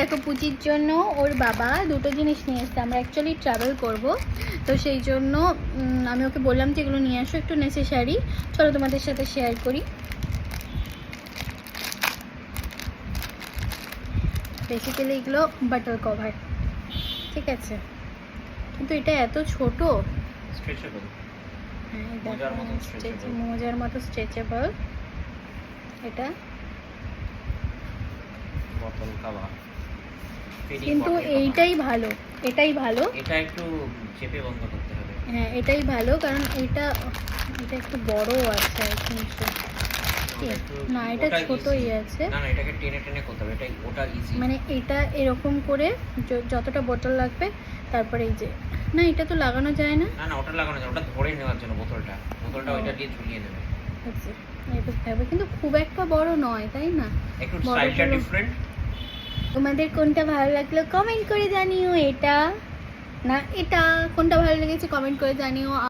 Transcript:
দেখো পুচির জন্য ওর বাবা দুটো জিনিস নিয়ে এসছে। আমরা অ্যাকচুয়ালি ট্রাভেল করব, তো সেই জন্য আমি ওকে বললাম যে এগুলো নিয়ে আসো, একটু নেসেসারি। চলো তোমাদের সাথে শেয়ার করি। বেসিক্যালি এগুলো বাটার কভার, ঠিক আছে, কিন্তু এটা এত ছোট। স্ট্রেচেবল, হ্যাঁ মোজার মতো stretchable। মোজার মতো স্ট্রেচেবল। এটা বোতল কভার, কিন্তু এইটাই ভালো, এটাই ভালো। এটা একটু চেপে বন্ধ করতে হবে। হ্যাঁ এটাই ভালো, কারণ এটা একটু বড় আছে কিন্তু না, এটা ছোটই আছে। না না, এটাকে টেনে টেনে করতে হবে, এটাই ওটা ইজি। মানে এটা এরকম করে যতটা বোতল লাগবে, তারপরে এই যে, না এটা তো লাগানো যায় না। না না, ওটা লাগানো যায়, ওটা ধরে নেওয়ার জন্য বোতলটা ওইটা দিয়ে ঝুলিয়ে দেবে। আচ্ছা এটা ভাবে, কিন্তু খুব একটা বড় নয়, তাই না? একটু বড় স্টাইলটা হলো। ডিফারেন্ট। তোমাদের কোনটা ভালো লাগলো কমেন্ট করে জানিও, এটা না এটা কোনটা ভালো লেগেছে কমেন্ট করে জানিও।